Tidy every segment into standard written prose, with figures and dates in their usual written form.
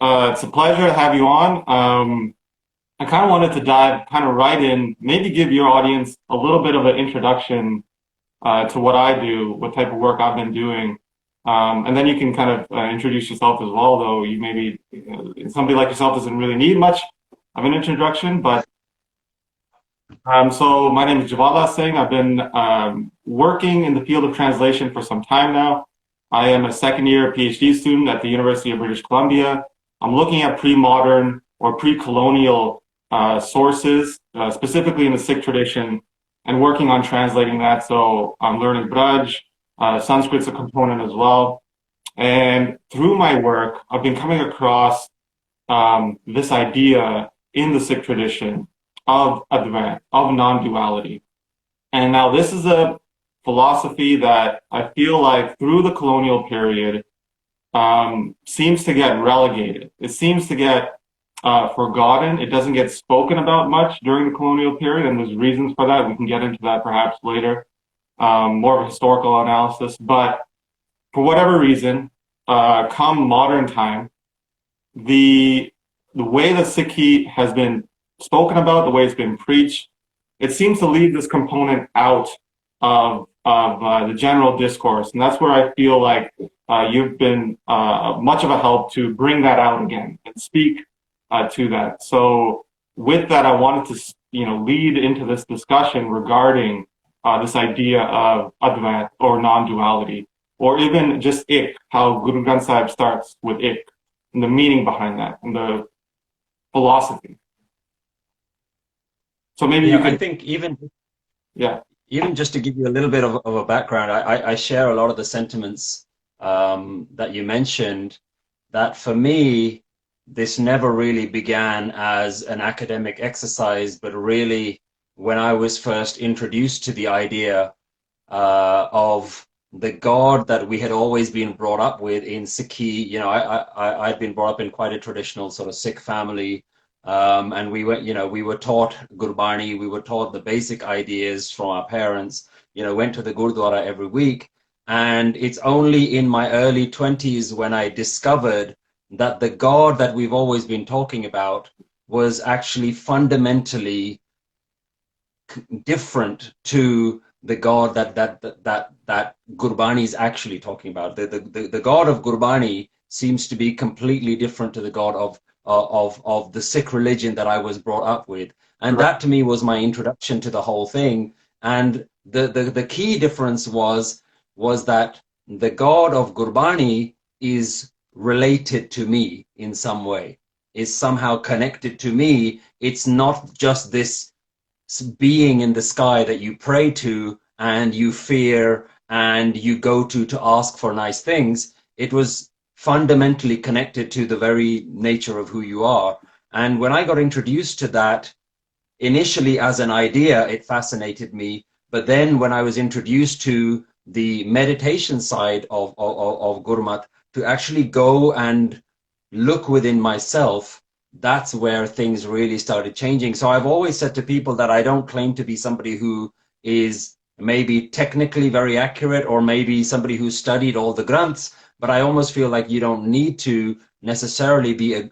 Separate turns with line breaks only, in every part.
It's a pleasure to have you on. I kind of wanted to dive kind of right in, maybe give your audience a little bit of an introduction to what I do, what type of work I've been doing. And then you can kind of introduce yourself as well, though you maybe, somebody like yourself doesn't really need much of an introduction. But so my name is Jvalaaa Singh. I've been working in the field of translation for some time now. I am a second year PhD student at the University of British Columbia. I'm looking at pre-modern or pre-colonial sources, specifically in the Sikh tradition, and working on translating that. So I'm learning Braj, Sanskrit's a component as well. And through my work, I've been coming across this idea in the Sikh tradition of Advait, of non-duality. And now this is a philosophy that I feel like through the colonial period seems to get relegated. It seems to get forgotten. It doesn't get spoken about much during the colonial period, and there's reasons for that. We can get into that perhaps later, more of a historical analysis. But for whatever reason, come modern time, the way that Sikhi has been spoken about, the way it's been preached, it seems to leave this component out of the general discourse. And that's where I feel like you've been much of a help to bring that out again and speak to that. So with that, I wanted to, lead into this discussion regarding this idea of Advait or non-duality, or even just ik, how Guru Granth Sahib starts with ik, and the meaning behind that, and the philosophy. So maybe you could,
I think
yeah.
even just to give you a little bit of a background, I share a lot of the sentiments that you mentioned. That for me, this never really began as an academic exercise, but really when I was first introduced to the idea of the God that we had always been brought up with in Sikhi. I'd been brought up in quite a traditional sort of Sikh family. And we were taught Gurbani, we were taught the basic ideas from our parents, went to the Gurdwara every week. And it's only in my early 20s when I discovered that the God that we've always been talking about was actually fundamentally different to the God that Gurbani is actually talking about. The God of Gurbani seems to be completely different to the God of the Sikh religion that I was brought up with. And that to me was my introduction to the whole thing. And the key difference was that the God of Gurbani is related to me in some way, is somehow connected to me. It's not just this being in the sky that you pray to and you fear and you go to ask for nice things. It was fundamentally connected to the very nature of who you are. And when I got introduced to that, initially as an idea, it fascinated me. But then when I was introduced to the meditation side of Gurmat, to actually go and look within myself, that's where things really started changing. So I've always said to people that I don't claim to be somebody who is maybe technically very accurate, or maybe somebody who studied all the granths, but I almost feel like you don't need to necessarily be a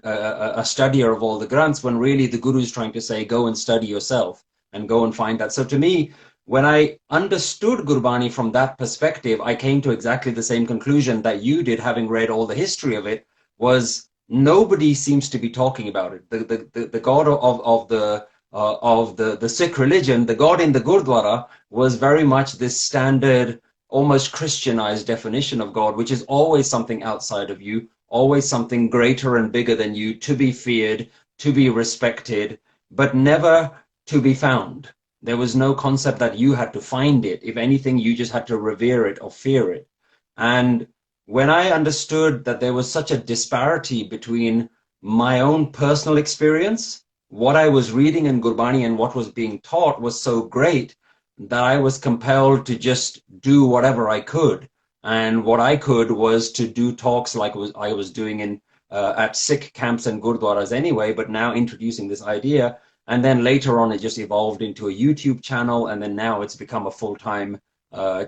studier of all the granths, when really the Guru is trying to say, go and study yourself and go and find that. So to me, when I understood Gurbani from that perspective, I came to exactly the same conclusion that you did, having read all the history of it, was nobody seems to be talking about it. The God of the Sikh religion, the God in the Gurdwara, was very much this standard, almost Christianized definition of God, which is always something outside of you, always something greater and bigger than you, to be feared, to be respected, but never to be found. There was no concept that you had to find it. If anything, you just had to revere it or fear it. And when I understood that there was such a disparity between my own personal experience, what I was reading in Gurbani and what was being taught was so great that I was compelled to just do whatever I could. And what I could was to do talks like I was doing in at Sikh camps and Gurdwaras anyway, but now introducing this idea. And then later on, it just evolved into a YouTube channel. And then now it's become a full-time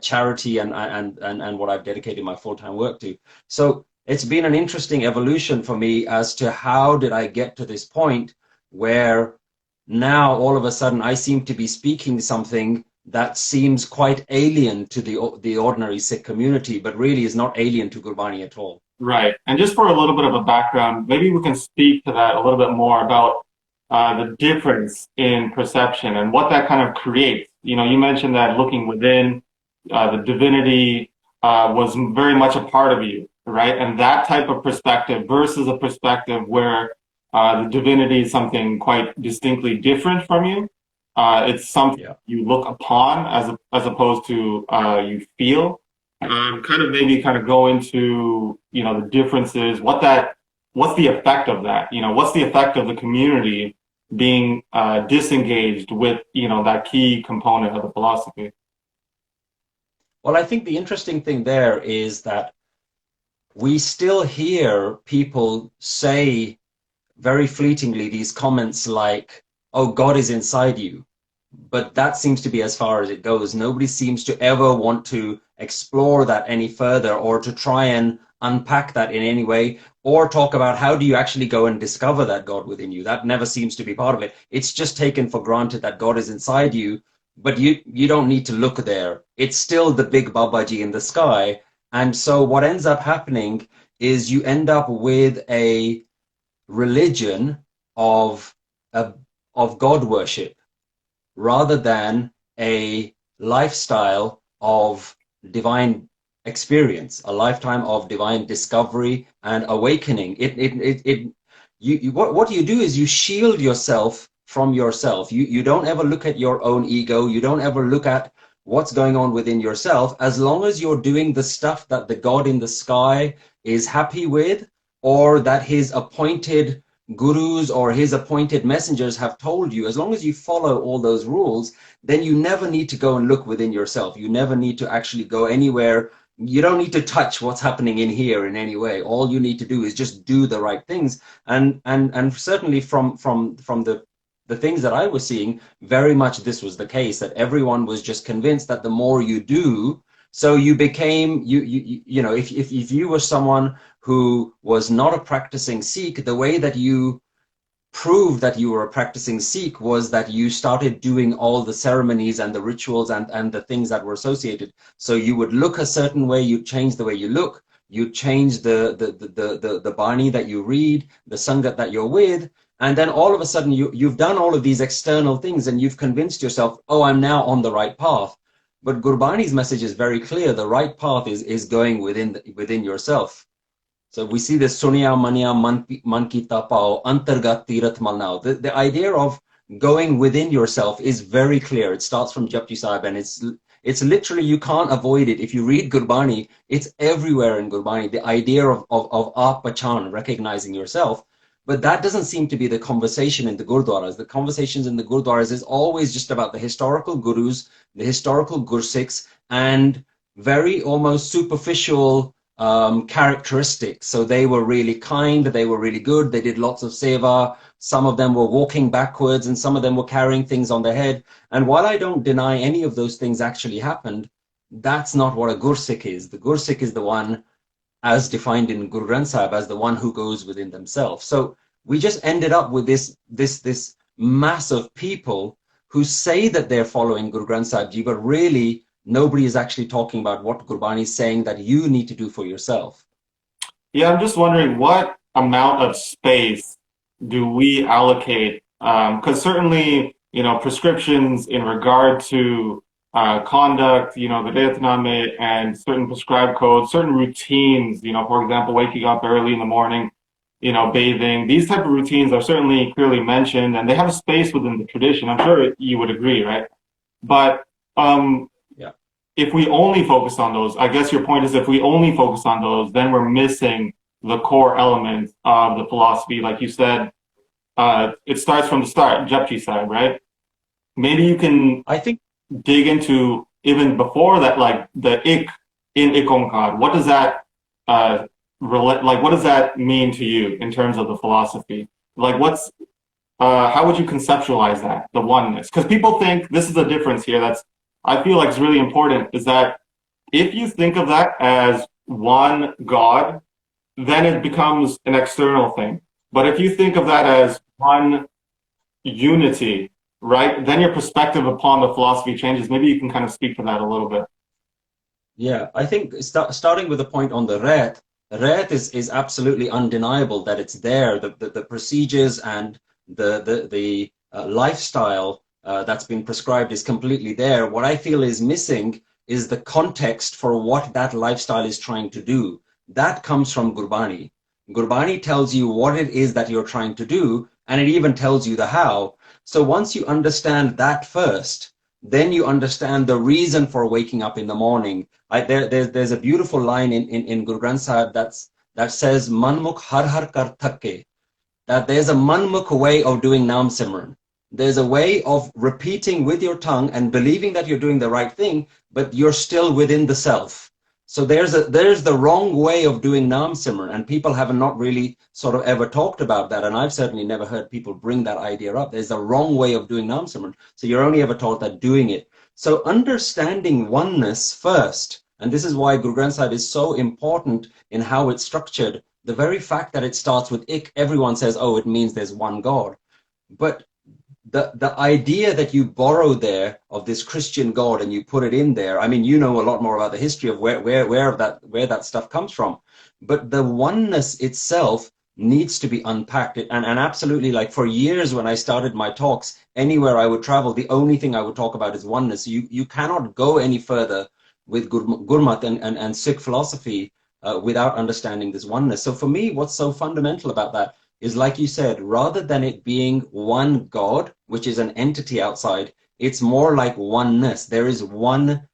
charity and what I've dedicated my full-time work to. So it's been an interesting evolution for me as to how did I get to this point where now all of a sudden I seem to be speaking something that seems quite alien to the ordinary Sikh community, but really is not alien to Gurbani at all.
Right. And just for a little bit of a background, maybe we can speak to that a little bit more about the difference in perception and what that kind of creates. You know, you mentioned that looking within, the divinity was very much a part of you, right? And that type of perspective versus a perspective where the divinity is something quite distinctly different from you. It's something you look upon as opposed to you feel. Kind of maybe kind of go into, you know, the differences, what's the effect of that? You know, what's the effect of the community being disengaged with, you know, that key component of the philosophy?
Well, I think the interesting thing there is that we still hear people say very fleetingly these comments like, oh, God is inside you. But that seems to be as far as it goes. Nobody seems to ever want to explore that any further or to try and unpack that in any way or talk about how do you actually go and discover that God within you. That never seems to be part of it. It's just taken for granted that God is inside you, but you don't need to look there. It's still the big Babaji in the sky. And so what ends up happening is you end up with a religion of God worship, rather than a lifestyle of divine experience, a lifetime of divine discovery and awakening. What you do is you shield yourself from yourself. You don't ever look at your own ego. You don't ever look at what's going on within yourself. As long as you're doing the stuff that the God in the sky is happy with, or that his appointed gurus or his appointed messengers have told you, as long as you follow all those rules, then you never need to go and look within yourself. You never need to actually go anywhere. You don't need to touch what's happening in here in any way. All you need to do is just do the right things. And certainly from the things that I was seeing, very much this was the case, that everyone was just convinced that the more you do, so you became, you know, if you were someone who was not a practicing Sikh, the way that you proved that you were a practicing Sikh was that you started doing all the ceremonies and the rituals and the things that were associated. So you would look a certain way, you change the way you look, you change the Bani that you read, the Sangat that you're with, and then all of a sudden you've done all of these external things and you've convinced yourself, oh, I'm now on the right path. But Gurbani's message is very clear. The right path is going within yourself. So we see this Sunya Manya Man Ki Tapao Antargat Tirat Malnao. The idea of going within yourself is very clear. It starts from Japji Sahib, and it's literally, you can't avoid it. If you read Gurbani, it's everywhere in Gurbani. The idea of Apachan, recognizing yourself. But that doesn't seem to be the conversation in the Gurdwaras. The conversations in the Gurdwaras is always just about the historical gurus, the historical Gursikhs, and very almost superficial characteristics. So they were really kind, they were really good, they did lots of seva, some of them were walking backwards, and some of them were carrying things on their head. And while I don't deny any of those things actually happened, that's not what a Gursikh is. The Gursikh is the one, as defined in Guru Granth Sahib, as the one who goes within themselves. So we just ended up with this mass of people who say that they're following Guru Granth Sahib Ji, but really nobody is actually talking about what Gurbani is saying that you need to do for yourself.
Yeah, I'm just wondering what amount of space do we allocate? Because certainly, you know, prescriptions in regard to conduct, you know, the Vietnamese and certain prescribed codes, certain routines, you know, for example, waking up early in the morning, you know, bathing, these type of routines are certainly clearly mentioned, and they have a space within the tradition. I'm sure you would agree, right? But if we only focus on those, I guess your point is if we only focus on those, then we're missing the core elements of the philosophy. Like you said, it starts from the start, Japji side, right? Maybe you can, I think, dig into even before that, like the ik in Oankar. What does that what does that mean to you in terms of the philosophy? Like, how would you conceptualize that, the oneness? Because people think this is a difference here that's, I feel like it's really important, is that if you think of that as one God, then it becomes an external thing. But if you think of that as one unity, right, then your perspective upon the philosophy changes. Maybe you can kind of speak to that a little bit.
Yeah, I think starting with the point on the Reet is absolutely undeniable that it's there. The procedures and the lifestyle that's been prescribed is completely there. What I feel is missing is the context for what that lifestyle is trying to do. That comes from Gurbani. Gurbani tells you what it is that you're trying to do, and it even tells you the how. So once you understand that first, then you understand the reason for waking up in the morning. There's a beautiful line in Guru Granth Sahib that says, Manmukh har har kar thakke, that there's a manmukh way of doing Naam Simran. There's a way of repeating with your tongue and believing that you're doing the right thing, but you're still within the self. So there's the wrong way of doing Naam Simran, and people have not really sort of ever talked about that, and I've certainly never heard people bring that idea up. There's a wrong way of doing Naam Simran, so you're only ever taught that doing it. So understanding oneness first, and this is why Guru Granth Sahib is so important in how it's structured. The very fact that it starts with ik, everyone says, oh, it means there's one God. But the idea that you borrow there of this Christian God and you put it in there, I mean, you know a lot more about the history of where that stuff comes from. But the oneness itself needs to be unpacked. And absolutely, like for years when I started my talks, anywhere I would travel, the only thing I would talk about is oneness. You cannot go any further with Gurmat and Sikh philosophy without understanding this oneness. So for me, what's so fundamental about that is, like you said, rather than it being one God, which is an entity outside, it's more like oneness. There is one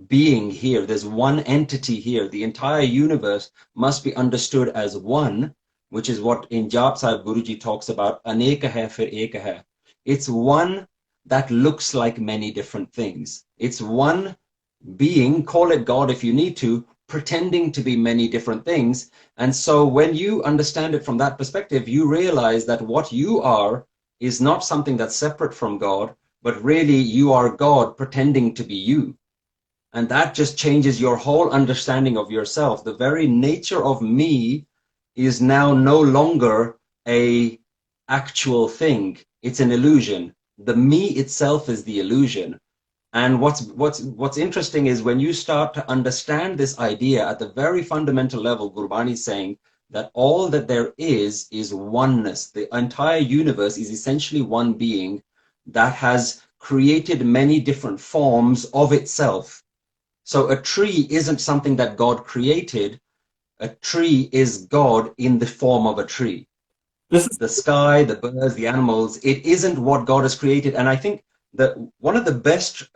being here. There's one entity here. The entire universe must be understood as one, which is what in Jap Sahib Guruji talks about, Aneka hai fir ek hai. It's one that looks like many different things. It's one being, call it God if you need to, pretending to be many different things. And so when you understand it from that perspective, you realize that what you are is not something that's separate from God, but really you are God pretending to be you. And that just changes your whole understanding of yourself. The very nature of me is now no longer a actual thing. It's an illusion. The me itself is the illusion. And what's interesting is when you start to understand this idea at the very fundamental level, Gurbani is saying that all that there is oneness. The entire universe is essentially one being that has created many different forms of itself. So a tree isn't something that God created. A tree is God in the form of a tree.
This is
the sky, the birds, the animals. It isn't what God has created. And I think that one of the best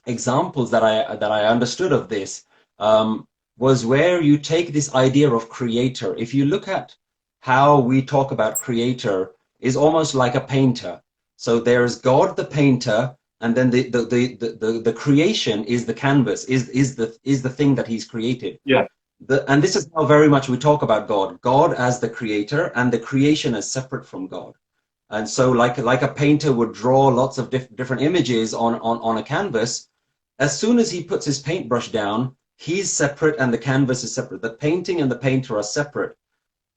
examples that I understood of this was where you take this idea of creator. If you look at how we talk about creator, is almost like a painter. So there's God the painter, and then the creation is the canvas, is the thing that he's created.
Yeah.
And this is how very much we talk about God. God as the creator and the creation as separate from God. And so like a painter would draw lots of different images on a canvas, as soon as he puts his paintbrush down, he's separate and the canvas is separate. The painting and the painter are separate.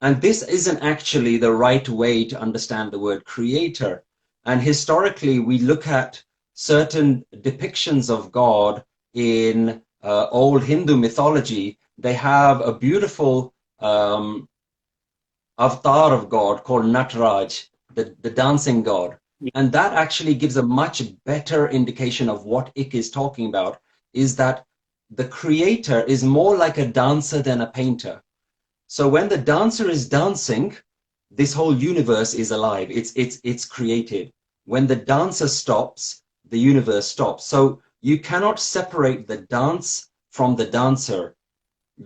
And this isn't actually the right way to understand the word creator. And historically, we look at certain depictions of God in old Hindu mythology. They have a beautiful avatar of God called Nataraj, the dancing God. And that actually gives a much better indication of what Ik is talking about, is that the creator is more like a dancer than a painter. So when the dancer is dancing, this whole universe is alive. It's created. When the dancer stops, the universe stops. So you cannot separate the dance from the dancer,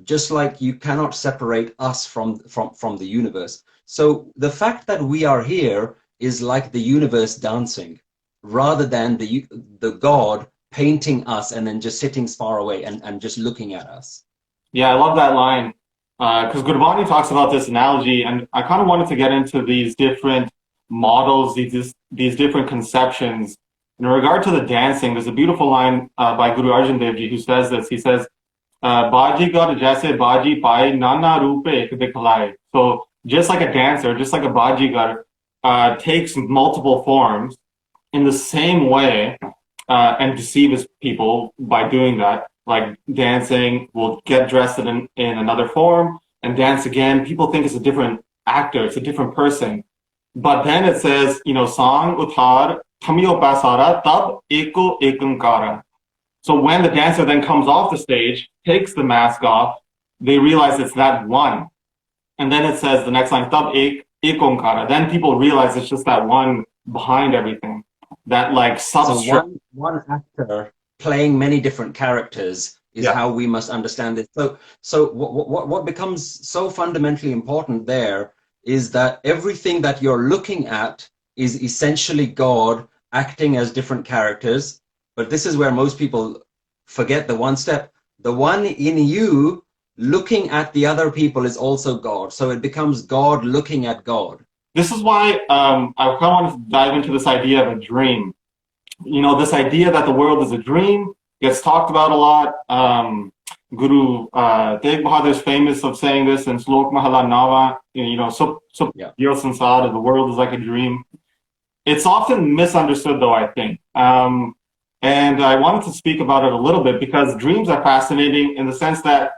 just like you cannot separate us from the universe. So the fact that we are here is like the universe dancing, rather than the God painting us and then just sitting far away and just looking at us.
Yeah, I love that line. Because Gurbani talks about this analogy, and I kind of wanted to get into these different models, these different conceptions. In regard to the dancing, there's a beautiful line by Guru Arjan Dev Ji who says this. He says, Bajigar jaise baji pai, nana rupe ek dikhlaye. So just like a dancer, just like a bajigar takes multiple forms in the same way and deceives people by doing that. Like dancing, will get dressed in another form and dance again. People think it's a different actor, it's a different person. But then it says, sang utar thamyo pasara tab eko ekankara. So when the dancer then comes off the stage, takes the mask off, they realize it's that one. And then it says the next line, tab ekankara. Then people realize it's just that one behind everything. That like substrate.
So one actor playing many different characters is how we must understand it. So what becomes so fundamentally important there is that everything that you're looking at is essentially God acting as different characters. But this is where most people forget the one step. The one in you looking at the other people is also God. So it becomes God looking at God.
This is why I kind of want to dive into this idea of a dream. This idea that the world is a dream gets talked about a lot. Guru Tegh Bahadur is famous of saying this in Slok Mahala Nava, the world is like a dream. It's often misunderstood though, I think. And I wanted to speak about it a little bit because dreams are fascinating in the sense that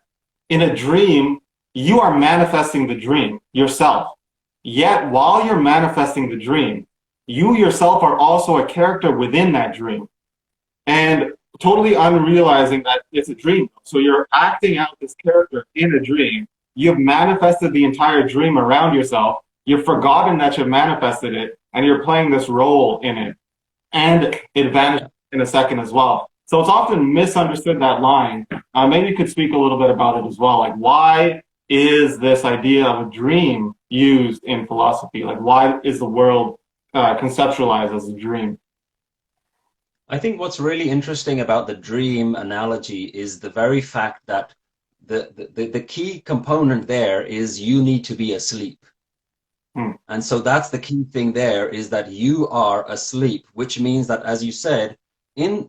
in a dream, you are manifesting the dream yourself. Yet while you're manifesting the dream, you yourself are also a character within that dream. And totally unrealizing that it's a dream. So you're acting out this character in a dream. You've manifested the entire dream around yourself. You've forgotten that you've manifested it, and you're playing this role in it. And it vanishes in a second as well. So it's often misunderstood, that line. Maybe you could speak a little bit about it as well. Like, why is this idea of a dream used in philosophy? Like, why is the world conceptualized as a dream?
I think what's really interesting about the dream analogy is the very fact that the key component there is you need to be asleep. And so that's the key thing there, is that you are asleep, which means that, as you said,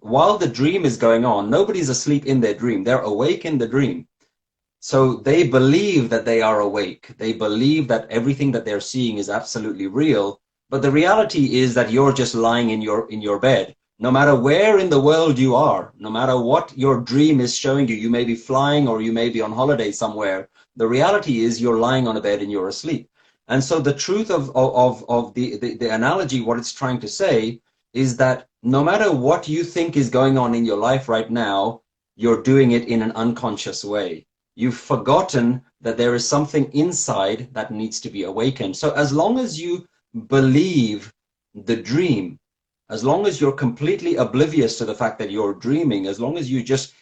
while the dream is going on, nobody's asleep in their dream. They're awake in the dream. So they believe that they are awake. They believe that everything that they're seeing is absolutely real. But the reality is that you're just lying in your bed. No matter where in the world you are, no matter what your dream is showing you, you may be flying or you may be on holiday somewhere. The reality is you're lying on a bed and you're asleep. And so the truth of the analogy, what it's trying to say is that no matter what you think is going on in your life right now, you're doing it in an unconscious way. You've forgotten that there is something inside that needs to be awakened. So as long as you believe the dream, as long as you're completely oblivious to the fact that you're dreaming, as long as you're just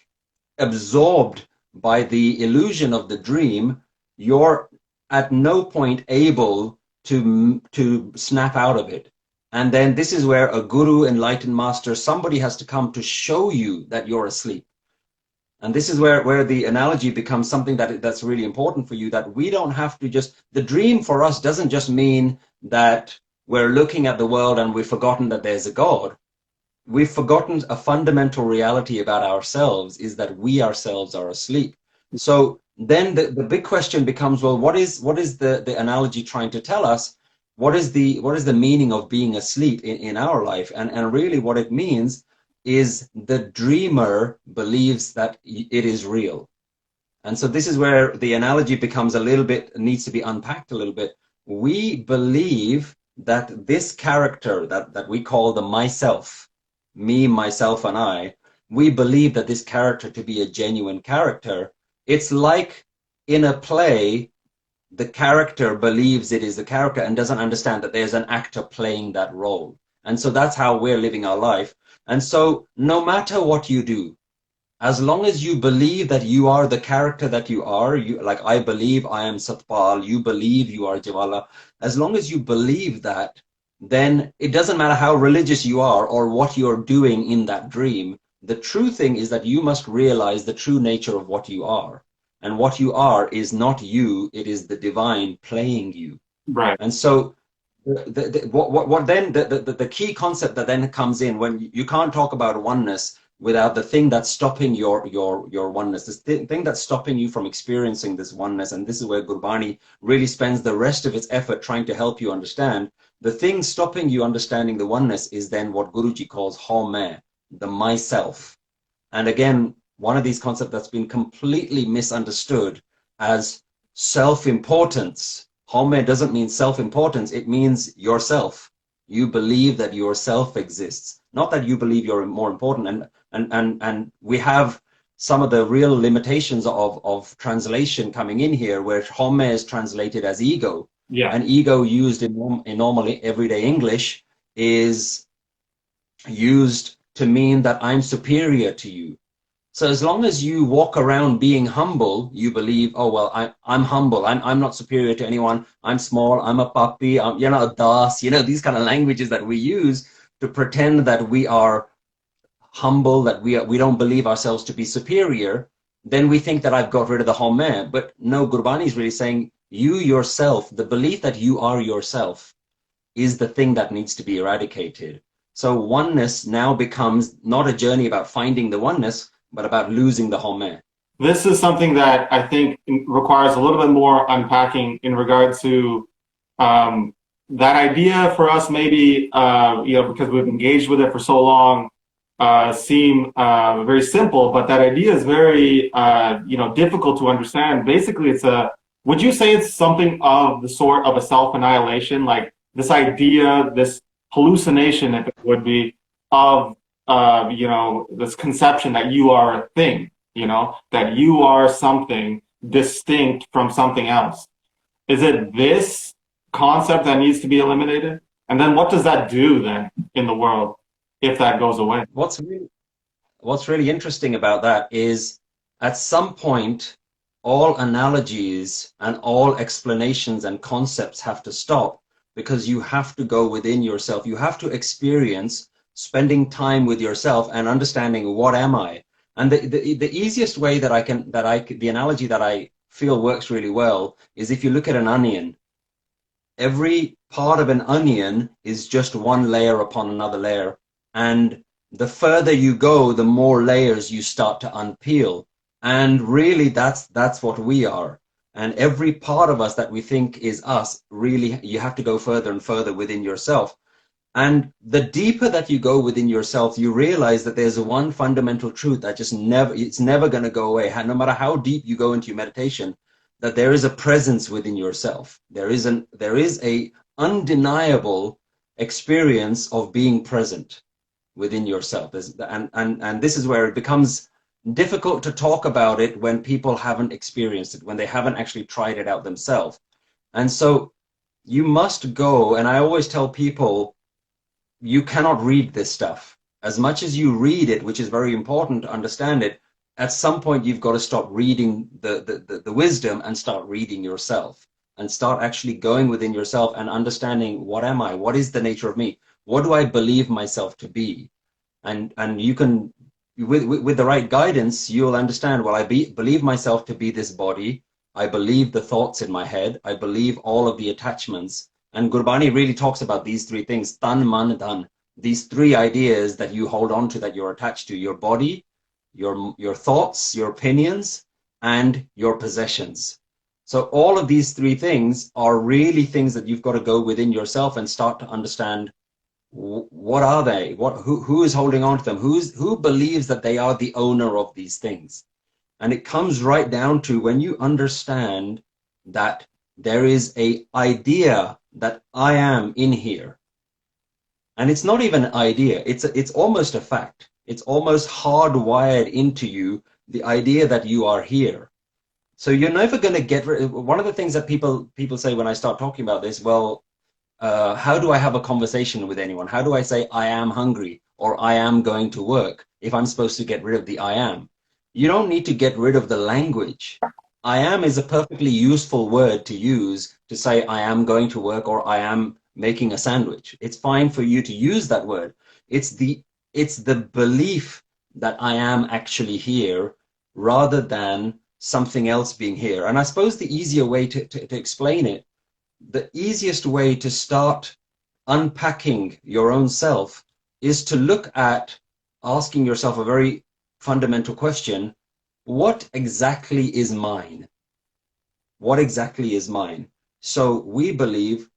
absorbed by the illusion of the dream, you're at no point able to snap out of it. And then this is where a guru, enlightened master, somebody has to come to show you that you're asleep. And this is where the analogy becomes something that's really important for you, that we don't have to just, the dream for us doesn't just mean that we're looking at the world and we've forgotten that there's a God. We've forgotten a fundamental reality about ourselves, is that we ourselves are asleep. So then the big question becomes, well, what is the analogy trying to tell us? What is the meaning of being asleep in our life? And really what it means is the dreamer believes that it is real. And so this is where the analogy becomes a little bit, needs to be unpacked a little bit. We believe that this character that we call the myself, me, myself, and I, we believe that this character to be a genuine character. It's like in a play, the character believes it is the character and doesn't understand that there's an actor playing that role. And so that's how we're living our life. And so no matter what you do, as long as you believe that you are the character that you are, like I believe I am Satpal, you believe you are Jvalaaa, as long as you believe that, then it doesn't matter how religious you are or what you're doing in that dream. The true thing is that you must realize the true nature of what you are. And what you are is not you, it is the divine playing you.
Right.
And so the key concept that then comes in, when you can't talk about oneness without the thing that's stopping your oneness, this thing that's stopping you from experiencing this oneness. And this is where Gurbani really spends the rest of its effort trying to help you understand. The thing stopping you understanding the oneness is then what Guruji calls Home, the myself. And again, one of these concepts that's been completely misunderstood as self-importance. Home doesn't mean self-importance, it means yourself. You believe that yourself exists, not that you believe you're more important. And we have some of the real limitations of translation coming in here, where Home is translated as ego.
Yeah.
And ego used in normally everyday English is used to mean that I'm superior to you. So as long as you walk around being humble, you believe, oh, well, I'm humble. I'm not superior to anyone. I'm small. I'm a puppy. You're not a das. You know, these kind of languages that we use to pretend that we are humble, that we don't believe ourselves to be superior. Then we think that I've got rid of the home. But no, Gurbani is really saying you yourself, the belief that you are yourself is the thing that needs to be eradicated. So oneness now becomes not a journey about finding the oneness, but about losing the home.
This is something that I think requires a little bit more unpacking in regard to that idea for us, maybe, because we've engaged with it for so long, seem very simple, but that idea is very, difficult to understand. Basically, would you say it's something of the sort of a self-annihilation, like this idea, this hallucination, if it would be, of this conception that you are a thing, that you are something distinct from something else? Is it this concept that needs to be eliminated? And then what does that do then in the world if that goes away?
What's really interesting about that is at some point, all analogies and all explanations and concepts have to stop, because you have to go within yourself. You have to experience spending time with yourself and understanding, what am I? And the easiest way the analogy that I feel works really well is if you look at an onion. Every part of an onion is just one layer upon another layer. And the further you go, the more layers you start to unpeel. And really that's what we are. And every part of us that we think is us, really, you have to go further and further within yourself. And the deeper that you go within yourself, you realize that there's one fundamental truth that it's never going to go away. No matter how deep you go into your meditation, that there is a presence within yourself. There is a undeniable experience of being present within yourself. And this is where it becomes difficult to talk about it when people haven't experienced it, when they haven't actually tried it out themselves. And so you must go, and I always tell people, you cannot read this stuff. As much as you read it, which is very important to understand it, at some point you've got to stop reading the wisdom and start reading yourself, and start actually going within yourself and understanding, what am I? What is the nature of me? What do I believe myself to be? And you can, with the right guidance, you'll understand, well, I believe myself to be this body. I believe the thoughts in my head. I believe all of the attachments. And Gurbani really talks about these three things, tan, man, dhan. These three ideas that you hold on to, that you're attached to: your body, your thoughts, your opinions, and your possessions. So all of these three things are really things that you've got to go within yourself and start to understand, what are they? Who is holding on to them? Who believes that they are the owner of these things? And it comes right down to, when you understand that there is an idea that I am in here. And it's not even an idea, it's almost a fact. It's almost hardwired into you, the idea that you are here. So you're never going to get rid. One of the things that people say when I start talking about this, well, how do I have a conversation with anyone? How do I say I am hungry or I am going to work if I'm supposed to get rid of the I am? You don't need to get rid of the language. I am is a perfectly useful word to use to say I am going to work or I am making a sandwich. It's fine for you to use that word. It's the belief that I am actually here, rather than something else being here. And I suppose the easier way to explain it, the easiest way to start unpacking your own self, is to look at asking yourself a very fundamental question. What exactly is mine? What exactly is mine? So we believe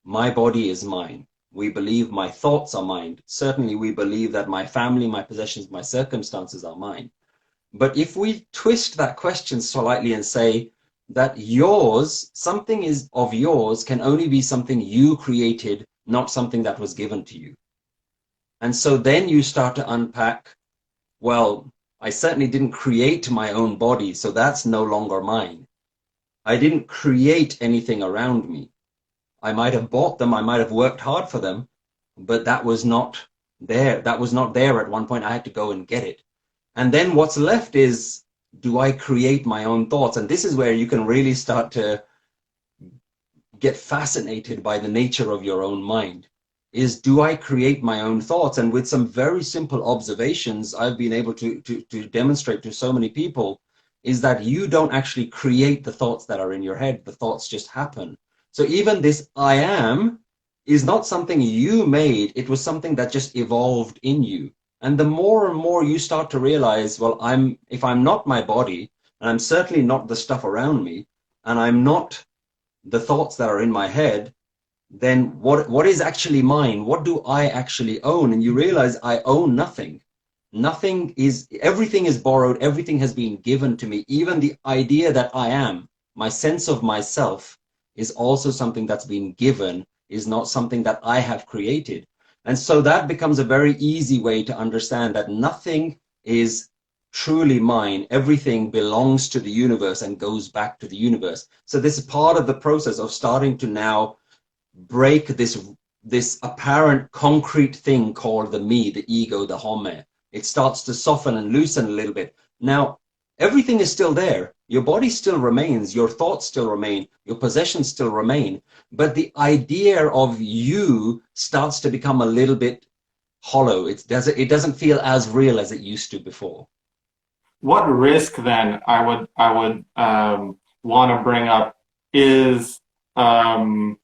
my body is mine. We believe my thoughts are mine. Certainly we believe that my family, my possessions, my circumstances are mine. But if we twist that question slightly and say that yours, something is of yours, can only be something you created, not something that was given to you. And so then you start to unpack, well, I certainly didn't create my own body, so that's no longer mine. I didn't create anything around me. I might have bought them, I might have worked hard for them, but that was not there. That was not there at one point. I had to go and get it. And then what's left is, do I create my own thoughts? And this is where you can really start to get fascinated by the nature of your own mind. Is, do I create my own thoughts? And with some very simple observations I've been able to demonstrate to so many people, is that you don't actually create the thoughts that are in your head. The thoughts just happen. So even this I am is not something you made. It was something that just evolved in you. And the more and more you start to realize, well, if I'm not my body, and I'm certainly not the stuff around me, and I'm not the thoughts that are in my head, then what is actually mine? What do I actually own? And you realize I own nothing. Everything is borrowed, everything has been given to me. Even the idea that I am, my sense of myself, is also something that's been given, is not something that I have created. And so that becomes a very easy way to understand that nothing is truly mine. Everything belongs to the universe and goes back to the universe. So this is part of the process of starting to now break this apparent concrete thing called the me, the ego, the home. It starts to soften and loosen a little bit. Now, everything is still there. Your body still remains, your thoughts still remain, your possessions still remain, but the idea of you starts to become a little bit hollow. It doesn't feel as real as it used to before.
What risk then I would want to bring up is, in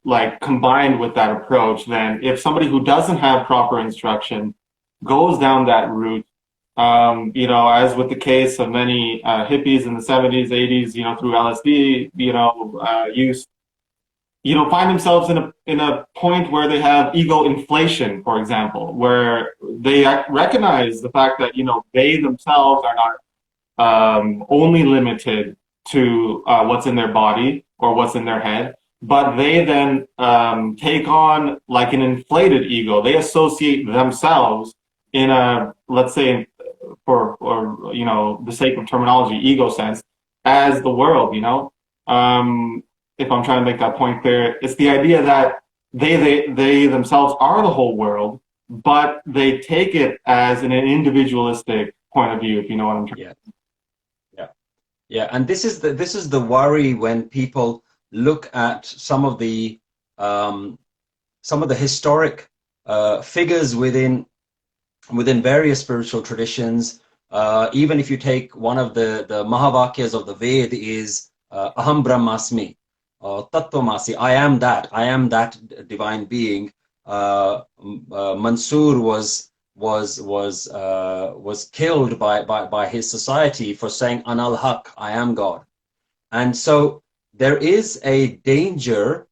like combined with that approach, then if somebody who doesn't have proper instruction goes down that route, as with the case of many hippies in the 70s, 80s, through LSD, use, find themselves in a point where they have ego inflation, for example, where they recognize the fact that, they themselves are not only limited to what's in their body or what's in their head, but they then take on like an inflated ego. They associate themselves in a, let's say, for the sake of terminology, ego sense, as the world. If I'm trying to make that point clear, it's the idea that they themselves are the whole world, but they take it as an individualistic point of view. If you know what I'm trying.
Yeah. And this is the worry when people look at some of the historic figures within various spiritual traditions. Even if you take one of the Mahavakyas of the Ved is Aham Brahmasmi, or Tattvamasi, I am that divine being. Mansur was killed by his society for saying Anal Haq, I am God. And so there is a danger,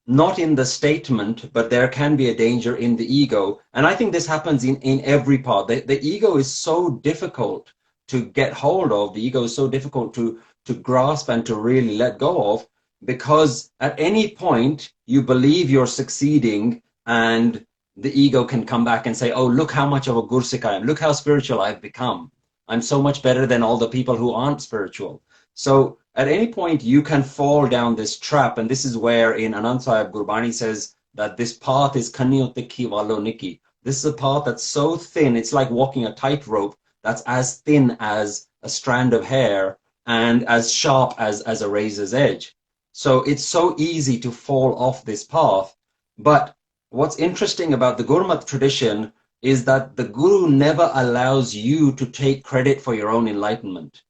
not in the statement, but there can be a danger in the ego. And I think this happens in every part. The ego is so difficult to get hold of. The ego is so difficult to grasp and to really let go of, because at any point you believe you're succeeding and the ego can come back and say, oh, look how much of a Gursik I am. Look how spiritual I've become. I'm so much better than all the people who aren't spiritual. So at any point you can fall down this trap. And this is where in Anand Sahib Gurbani says that this path is Kaniyotiki Valoniki. This is a path that's so thin. It's like walking a tightrope that's as thin as a strand of hair and as sharp as a razor's edge. So it's so easy to fall off this path. But what's interesting about the Gurmat tradition is that the Guru never allows you to take credit for your own enlightenment.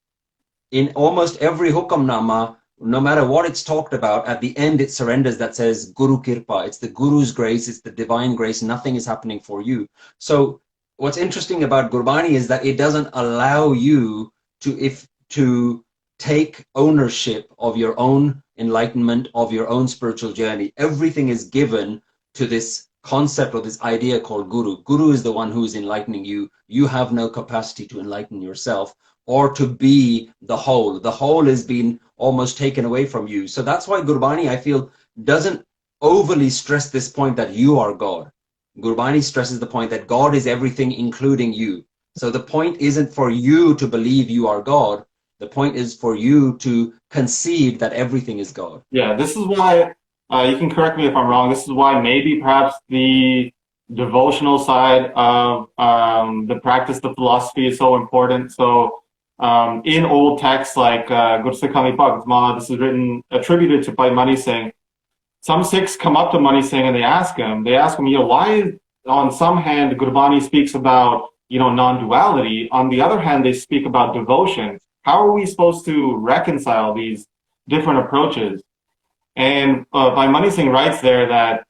In almost every Hukamnama, no matter what it's talked about, at the end it surrenders that says Guru Kirpa. It's the Guru's grace, it's the divine grace, nothing is happening for you. So what's interesting about Gurbani is that it doesn't allow you to take ownership of your own enlightenment, of your own spiritual journey. Everything is given to this concept or this idea called Guru. Guru is the one who is enlightening you. You have no capacity to enlighten yourself or to be the whole. The whole has been almost taken away from you. So that's why Gurbani, I feel, doesn't overly stress this point that you are God. Gurbani stresses the point that God is everything, including you. So the point isn't for you to believe you are God. The point is for you to concede that everything is God.
Yeah, this is why, you can correct me if I'm wrong, this is why maybe perhaps the devotional side of the practice, the philosophy is so important. So in old texts like Gursikhani Bhagavad, this is written, attributed to Bhai Mani Singh. Some Sikhs come up to Mani Singh and they ask him, why on some hand Gurbani speaks about, non-duality, on the other hand they speak about devotion. How are we supposed to reconcile these different approaches? And Bhai Mani Singh writes there that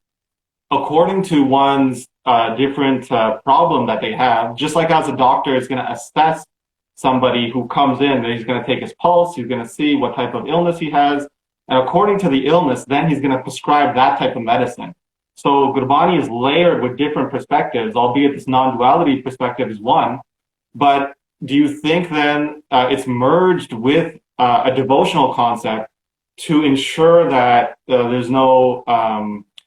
according to one's different problem that they have, just like as a doctor is going to assess somebody who comes in, he's going to take his pulse, he's going to see what type of illness he has, and according to the illness, then he's going to prescribe that type of medicine. So Gurbani is layered with different perspectives, albeit this non-duality perspective is one. But do you think then it's merged with a devotional concept to ensure that there's no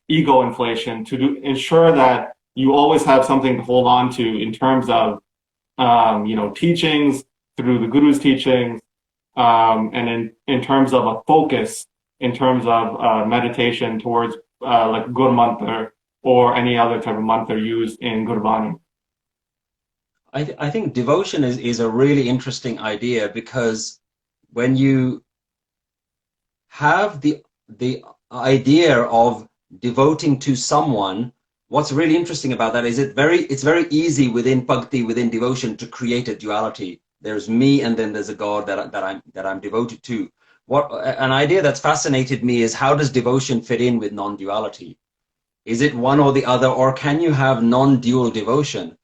ego inflation, to ensure that you always have something to hold on to in terms of, teachings through the Guru's teachings, and in terms of a focus, in terms of meditation towards like Gurmat or any other type of mantra used in Gurbani?
I think devotion is a really interesting idea, because when you have the idea of devoting to someone, what's really interesting about that is it's very easy within Bhakti, within devotion, to create a duality. There's me, and then there's a God that I'm devoted to. What an idea that's fascinated me is, how does devotion fit in with non-duality? Is it one or the other, or can you have non-dual devotion?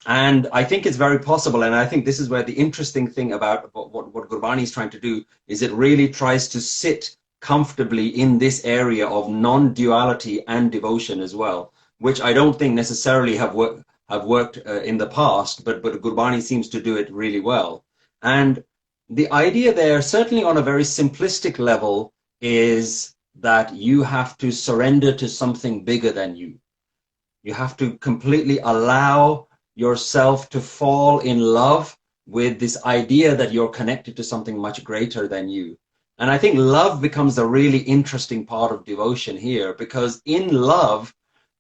And I think it's very possible, and I think this is where the interesting thing about what Gurbani is trying to do is, it really tries to sit comfortably in this area of non-duality and devotion as well, which I don't think necessarily have worked in the past, but Gurbani seems to do it really well. And the idea there, certainly on a very simplistic level, is that you have to surrender to something bigger than you. You have to completely allow yourself to fall in love with this idea that you're connected to something much greater than you. And I think love becomes a really interesting part of devotion here, because in love,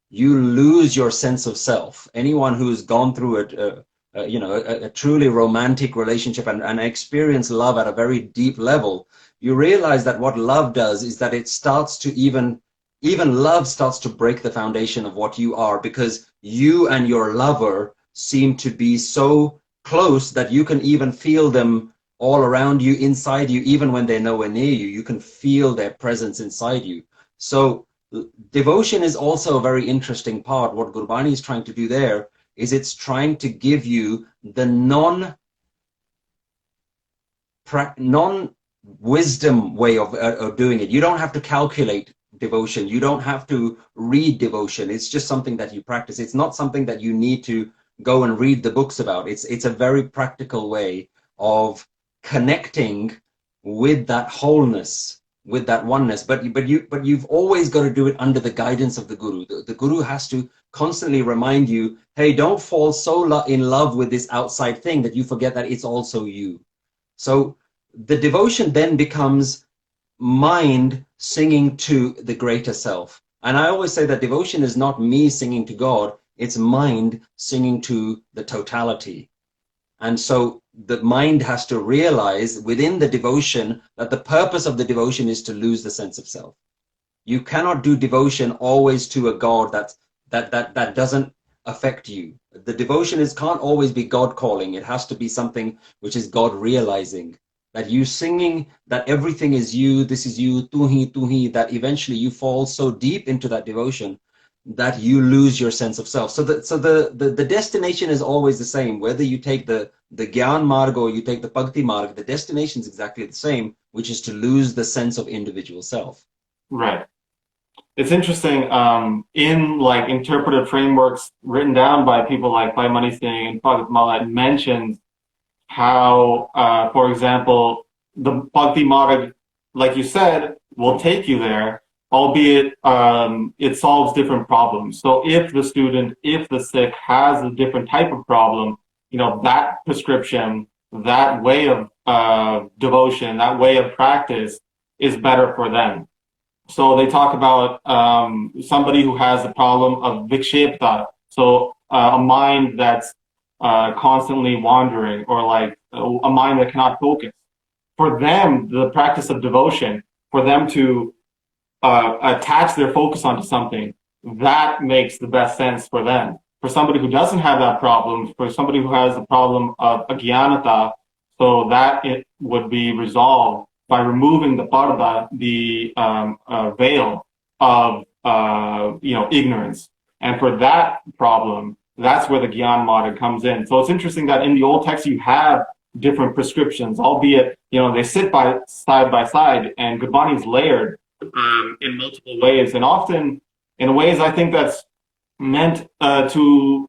you lose your sense of self. Anyone who's gone through a truly romantic relationship and experience love at a very deep level, you realize that what love does is that it starts to even love starts to break the foundation of what you are, because you and your lover seem to be so close that you can even feel them all around you, inside you, even when they're nowhere near you. You can feel their presence inside you. So devotion is also a very interesting part. What Gurbani is trying to do there is it's trying to give you the non-wisdom way of doing it. You don't have to calculate devotion. You don't have to read devotion. It's just something that you practice. It's not something that you need to go and read the books about. It's a very practical way of connecting with that wholeness, with that oneness. But you've always got to do it under the guidance of the Guru. The Guru has to constantly remind you, hey, don't fall so in love with this outside thing that you forget that it's also you. So the devotion then becomes mind singing to the greater self. And I always say that devotion is not me singing to God, it's mind singing to the totality. And so the mind has to realize within the devotion that the purpose of the devotion is to lose the sense of self. You cannot do devotion always to a God that doesn't affect you. The devotion can't always be God calling. It has to be something which is God realizing, that you singing that everything is you, this is you, tu hi, that eventually you fall so deep into that devotion that you lose your sense of self. So the destination is always the same, whether you take the Giaan Marg or you take the Bhakti Marg, the destination is exactly the same, which is to lose the sense of individual self.
Right. It's interesting, in like interpretive frameworks written down by people like Bhai Mani Singh and Bhagat Mala, it mentions how, for example, the Bhakti Marg, like you said, will take you there, albeit it solves different problems. So if the student, if the Sikh has a different type of problem, you know, that prescription, that way of devotion, that way of practice is better for them. So they talk about somebody who has the problem of vikshepta, so a mind that's constantly wandering, or like a mind that cannot focus. For them, the practice of devotion, for them to attach their focus onto something, that makes the best sense for them. For somebody who doesn't have that problem, for somebody who has the problem of agyanata, so that it would be resolved by removing the parda, the veil of ignorance. And for that problem, that's where the Giaan Marg comes in. So it's interesting that in the old text you have different prescriptions, albeit they sit side by side, and Gurbani is layered in multiple ways, and often in ways I think that's meant to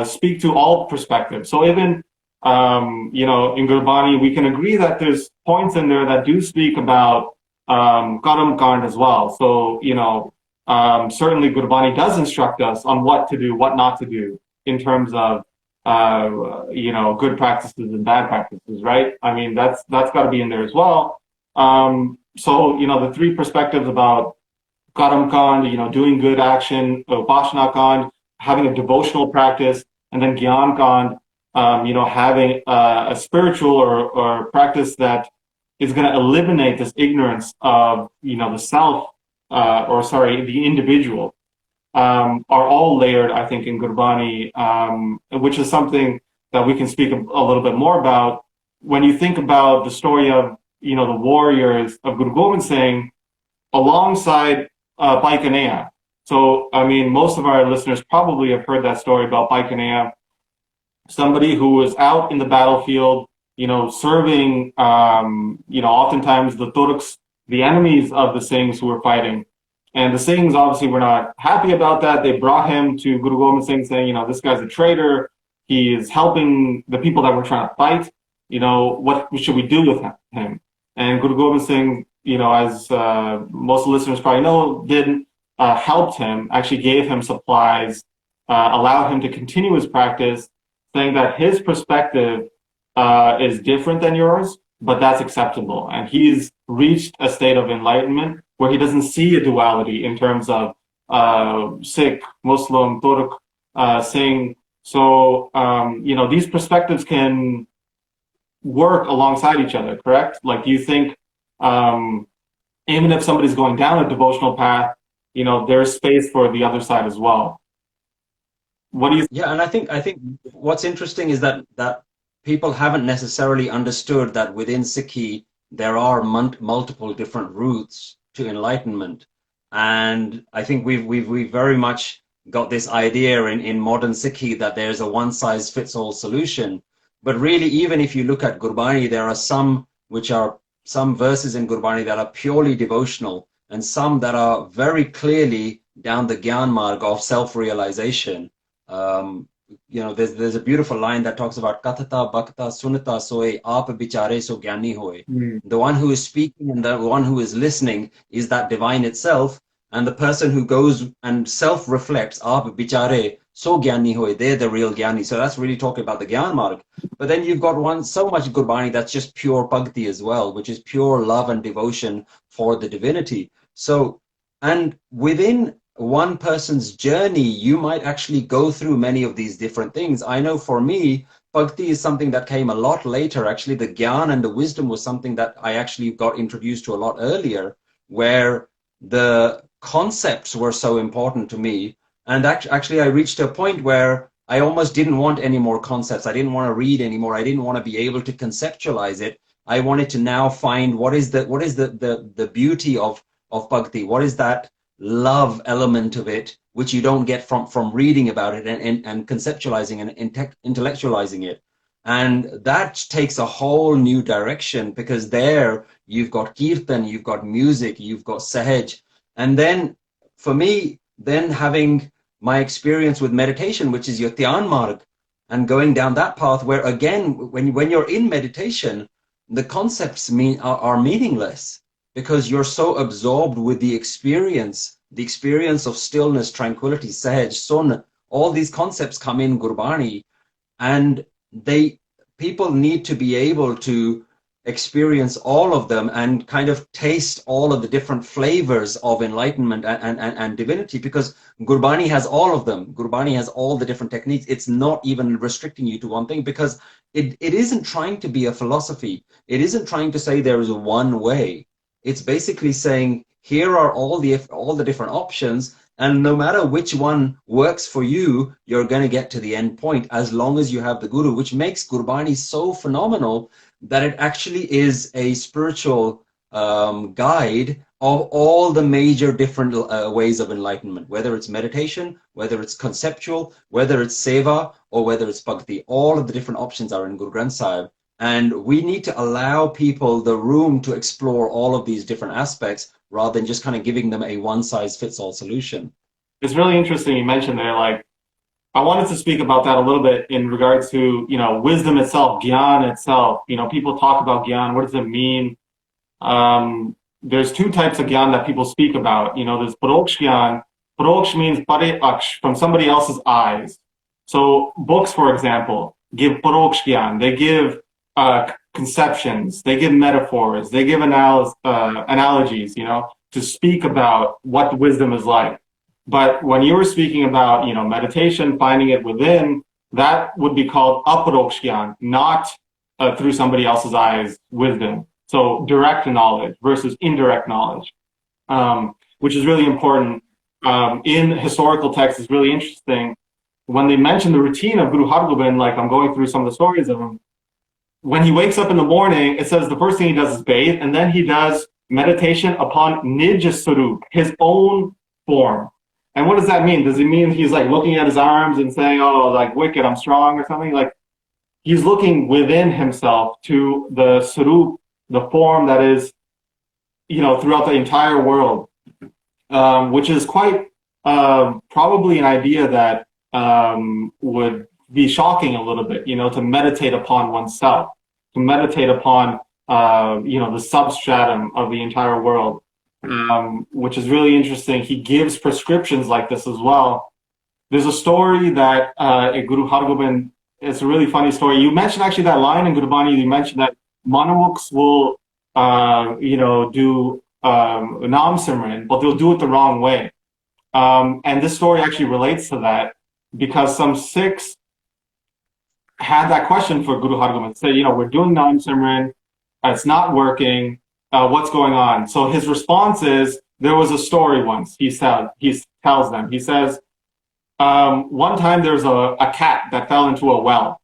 speak to all perspectives. So even in Gurbani, we can agree that there's points in there that do speak about Karam Kand as well. So, certainly Gurbani does instruct us on what to do, what not to do in terms of, good practices and bad practices, right? I mean, that's got to be in there as well. So, the three perspectives about Karam Kand, doing good action, Upasana Kand, having a devotional practice, and then Giaan Kand, having a spiritual or practice that is going to eliminate this ignorance of, the self, the individual, are all layered, I think, in Gurbani, which is something that we can speak a little bit more about. When you think about the story of, the warriors of Guru Gobind Singh alongside Bhai Kanhaiya. So, I mean, most of our listeners probably have heard that story about Bhai Kanhaiya, somebody who was out in the battlefield, serving, oftentimes the Turks, the enemies of the Singhs who were fighting. And the Singhs obviously were not happy about that. They brought him to Guru Gobind Singh saying, this guy's a traitor. He is helping the people that were trying to fight. What should we do with him? And Guru Gobind Singh, as most listeners probably know, didn't helped him, actually gave him supplies, allowed him to continue his practice, saying that his perspective is different than yours, but that's acceptable. And he's reached a state of enlightenment where he doesn't see a duality in terms of Sikh, Muslim, Turk, Singh. So, these perspectives can work alongside each other, correct? Like, do you think even if somebody's going down a devotional path, there's space for the other side as well? What do you think?
Yeah, and I think what's interesting is that people haven't necessarily understood that within Sikhi there are multiple different routes to enlightenment, and I think we've very much got this idea in modern Sikhi that there's a one-size-fits-all solution. But really, even if you look at Gurbani, there are some verses in Gurbani that are purely devotional, and some that are very clearly down the Giaan Marg of self-realization. There's a beautiful line that talks about Kathata Bhakta Sunata Soe Aap Bichare So Gyani Hoye. The one who is speaking and the one who is listening is that divine itself, and the person who goes and self-reflects, Aap Bichare So Gyani Hoye, they're the real Gyani. So that's really talking about the Giaan Marg. But then you've got so much Gurbani that's just pure Bhakti as well, which is pure love and devotion for the divinity. So, and within one person's journey, you might actually go through many of these different things. I know for me, Bhakti is something that came a lot later. Actually, the Giaan and the wisdom was something that I actually got introduced to a lot earlier, where the concepts were so important to me. And actually, I reached a point where I almost didn't want any more concepts. I didn't want to read anymore. I didn't want to be able to conceptualize it. I wanted to now find what is the beauty of Bhakti. What is that love element of it which you don't get from reading about it and conceptualizing and intellectualizing it. And that takes a whole new direction, because there you've got kirtan, you've got music, you've got sahaj. And then for me, then having my experience with meditation, which is your Dhiaan marg, and going down that path where, again, when you're in meditation, the concepts are meaningless, because you're so absorbed with the experience of stillness, tranquility, sahaj, sun. All these concepts come in Gurbani, and people need to be able to experience all of them and kind of taste all of the different flavors of enlightenment and divinity, because Gurbani has all of them. Gurbani has all the different techniques. It's not even restricting you to one thing, because it isn't trying to be a philosophy. It isn't trying to say there is one way. It's basically saying, here are all the different options, and no matter which one works for you, you're going to get to the end point, as long as you have the Guru, which makes Gurbani so phenomenal that it actually is a spiritual guide of all the major different ways of enlightenment, whether it's meditation, whether it's conceptual, whether it's seva, or whether it's bhakti. All of the different options are in Guru Granth Sahib. And we need to allow people the room to explore all of these different aspects, rather than just kind of giving them a one-size-fits-all solution.
It's really interesting you mentioned there, like, I wanted to speak about that a little bit in regards to, wisdom itself, Giaan itself. People talk about Giaan. What does it mean? There's two types of Giaan that people speak about. There's Paroksh Giaan. Paroksh means Pare Aksh, from somebody else's eyes. So books, for example, give Paroksh Giaan. They give conceptions. They give metaphors. They give analogies, to speak about what wisdom is like. But when you were speaking about, meditation, finding it within, that would be called aparoksh Giaan, not through somebody else's eyes wisdom. So direct knowledge versus indirect knowledge, which is really important. In historical texts, it's really interesting. When they mention the routine of Guru Hargobind, like I'm going through some of the stories of him, when he wakes up in the morning, it says the first thing he does is bathe, and then he does meditation upon Nij Sarup, his own form. And what does that mean? Does it mean he's like looking at his arms and saying, oh, like wicked, I'm strong or something? Like he's looking within himself to the Sarup, the form that is, throughout the entire world, which is quite probably an idea that would be shocking a little bit, to meditate upon oneself, to meditate upon, the substratum of the entire world. Which is really interesting. He gives prescriptions like this as well. There's a story that Guru Hargobind, it's a really funny story. You mentioned actually that line in Gurbani, you mentioned that Manamukhs will, do Naam Simran, but they'll do it the wrong way. And this story actually relates to that, because some Sikhs had that question for Guru Hargobind. Say, we're doing Naam Simran, it's not working. What's going on? So his response is, there was a story once, he tells them. He says, one time there's a cat that fell into a well.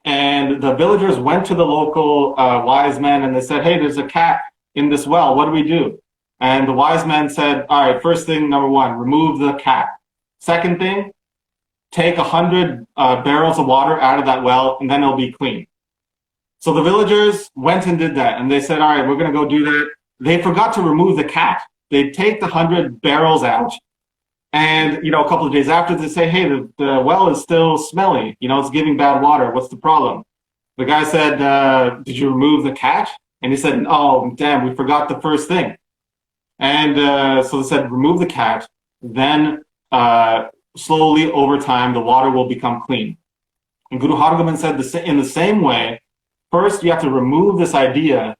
And the villagers went to the local wise men and they said, hey, there's a cat in this well. What do we do? And the wise man said, all right, first thing, number one, remove the cat. Second thing, take 100 barrels of water out of that well, and then it'll be clean. So the villagers went and did that, and they said, all right, we're going to go do that. They forgot to remove the cat. They take the 100 barrels out, and, a couple of days after, they say, hey, the well is still smelly. It's giving bad water. What's the problem? The guy said, did you remove the cat? And he said, oh, damn, we forgot the first thing. And so they said, remove the cat. Then slowly over time, the water will become clean. And Guru Hargobind said in the same way, first, you have to remove this idea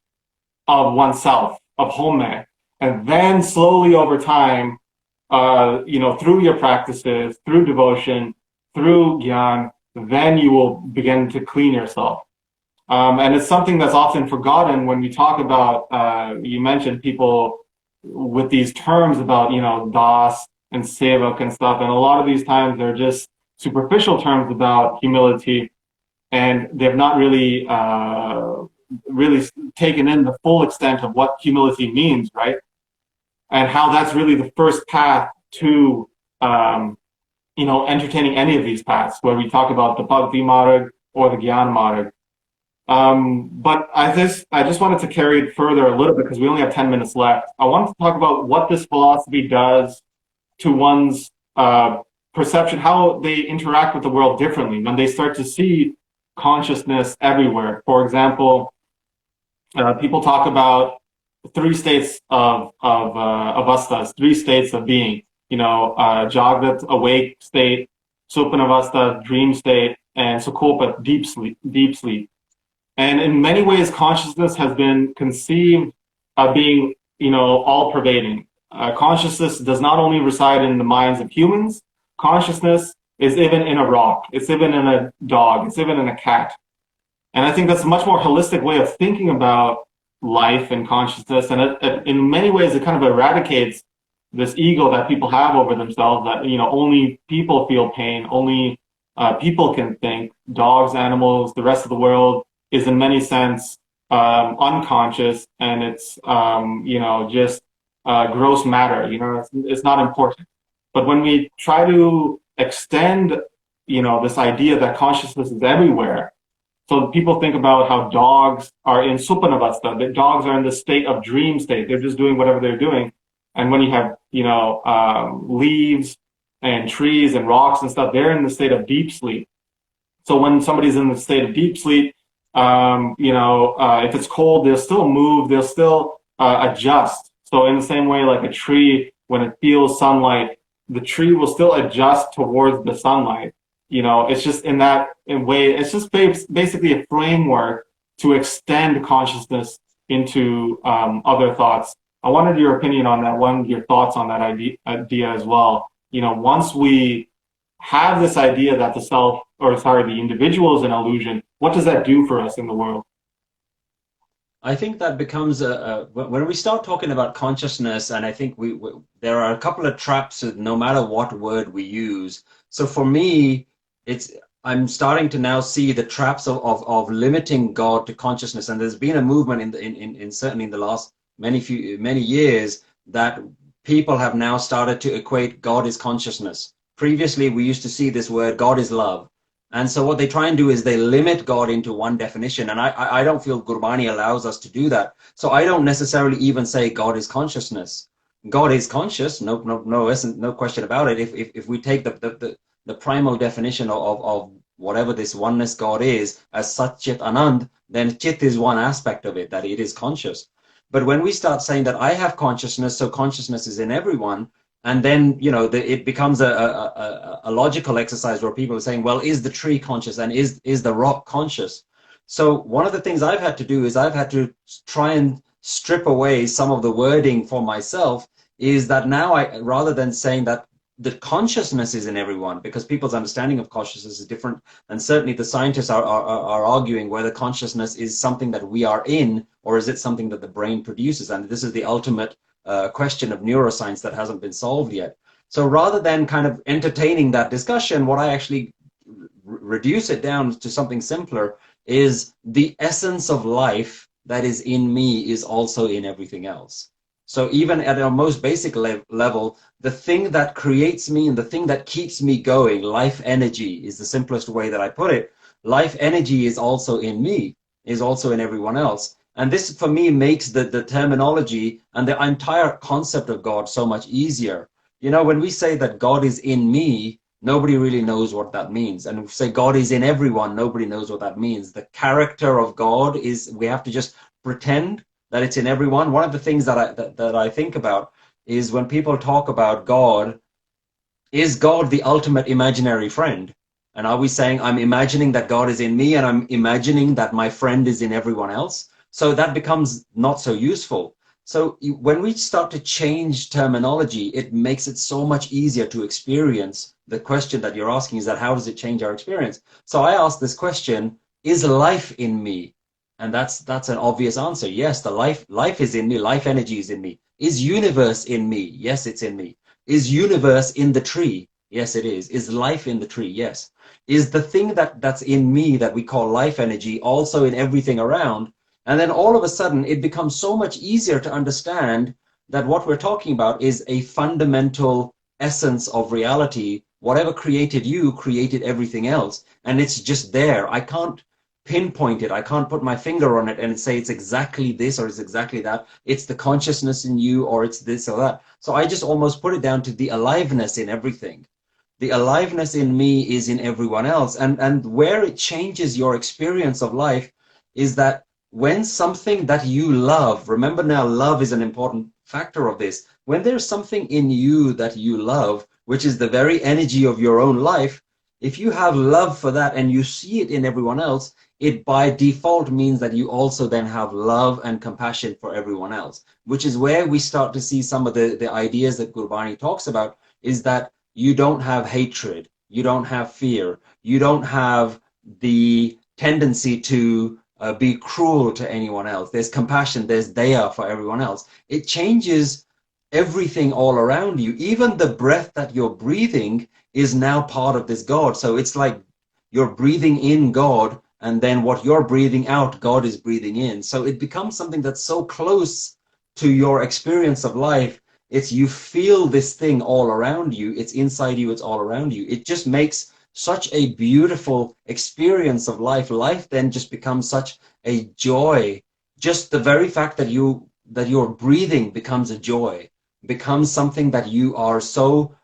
of oneself, of home, and then slowly over time, through your practices, through devotion, through Giaan, then you will begin to clean yourself. And it's something that's often forgotten when we talk about, you mentioned people with these terms about, das and sevak and stuff, and a lot of these times they're just superficial terms about humility, and they've not really taken in the full extent of what humility means, right? And how that's really the first path to entertaining any of these paths, where we talk about the Bhakti Marg or the Giaan Marg. But I just wanted to carry it further a little bit because we only have 10 minutes left. I wanted to talk about what this philosophy does to one's perception, how they interact with the world differently when they start to see consciousness everywhere. For example, people talk about 3 states of avasthas, 3 states of being. Jagrat, awake state, Supanavastha, dream state, and Sukopa, deep sleep. And in many ways, consciousness has been conceived of being, all-pervading. Consciousness does not only reside in the minds of humans. Consciousness is even in a rock. It's even in a dog. It's even in a cat. And I think that's a much more holistic way of thinking about life and consciousness. And in many ways, it kind of eradicates this ego that people have over themselves, that, only people feel pain, only people can think. Dogs, animals, the rest of the world is in many sense unconscious, and it's, just gross matter, it's not important. But when we try to extend, this idea that consciousness is everywhere, so people think about how dogs are in supanavastha, that dogs are in the state of dream state. They're just doing whatever they're doing. And when you have, leaves and trees and rocks and stuff, they're in the state of deep sleep. So when somebody's in the state of deep sleep, if it's cold, they'll still move, they'll still adjust. So in the same way, like a tree, when it feels sunlight, the tree will still adjust towards the sunlight. It's just in way, it's just basically a framework to extend consciousness into other thoughts. I wanted your opinion on that your thoughts on that idea as well. Once we have this idea that the individual is an illusion, what does that do for us in the world?
I think that becomes when we start talking about consciousness, and I think there are a couple of traps no matter what word we use. So for me, I'm starting to now see the traps of limiting God to consciousness, and there's been a movement in certainly in the last many years that people have now started to equate God is consciousness. Previously, we used to see this word God is love. And so what they try and do is they limit God into one definition. And I don't feel Gurbani allows us to do that. So I don't necessarily even say God is consciousness. God is conscious, no question about it. If we take the primal definition of whatever this oneness God is as Sat Chit Anand, then Chit is one aspect of it, that it is conscious. But when we start saying that I have consciousness, so consciousness is in everyone, and then, it becomes a logical exercise where people are saying, well, is the tree conscious and is the rock conscious? So one of the things I've had to do is I've had to try and strip away some of the wording for myself, is that now rather than saying that the consciousness is in everyone, because people's understanding of consciousness is different, and certainly the scientists are arguing whether consciousness is something that we are in, or is it something that the brain produces, and this is the ultimate question of neuroscience that hasn't been solved yet. So rather than kind of entertaining that discussion, what I actually reduce it down to something simpler is the essence of life that is in me is also in everything else. So even at a most basic level, the thing that creates me and the thing that keeps me going, life energy is the simplest way that I put it. Life energy is also in me, is also in everyone else. And this, for me, makes the terminology and the entire concept of God so much easier. When we say that God is in me, nobody really knows what that means. And if we say God is in everyone, nobody knows what that means. The character of God is, we have to just pretend that it's in everyone. One of the things that I think about is when people talk about God, is God the ultimate imaginary friend? And are we saying I'm imagining that God is in me and I'm imagining that my friend is in everyone else? So that becomes not so useful. So when we start to change terminology, it makes it so much easier to experience. The question that you're asking is that how does it change our experience? So I ask this question, is life in me? And that's an obvious answer. Yes, the life is in me, life energy is in me. Is universe in me? Yes, it's in me. Is universe in the tree? Yes, it is. Is life in the tree? Yes. Is the thing that's in me that we call life energy also in everything around? And then all of a sudden it becomes so much easier to understand that what we're talking about is a fundamental essence of reality. Whatever created you created everything else, and it's just there. I can't pinpoint it. I can't put my finger on it and say it's exactly this or it's exactly that. It's the consciousness in you, or it's this or that. So I just almost put it down to the aliveness in everything. The aliveness in me is in everyone else. And where it changes your experience of life is that when something that you love, remember now, love is an important factor of this. When there's something in you that you love, which is the very energy of your own life, if you have love for that and you see it in everyone else, it by default means that you also then have love and compassion for everyone else, which is where we start to see some of the ideas that Gurbani talks about, is that you don't have hatred, you don't have fear, you don't have the tendency to be cruel to anyone else. There's compassion, there's daya for everyone else. It changes everything all around you. Even the breath that you're breathing is now part of this God. So it's like you're breathing in God, and then what you're breathing out, God is breathing in. So it becomes something that's so close to your experience of life. It's, you feel this thing all around you. It's inside you, it's all around you. It just makes such a beautiful experience of life. Life then just becomes such a joy. Just the very fact that you're breathing becomes a joy, becomes something that you are so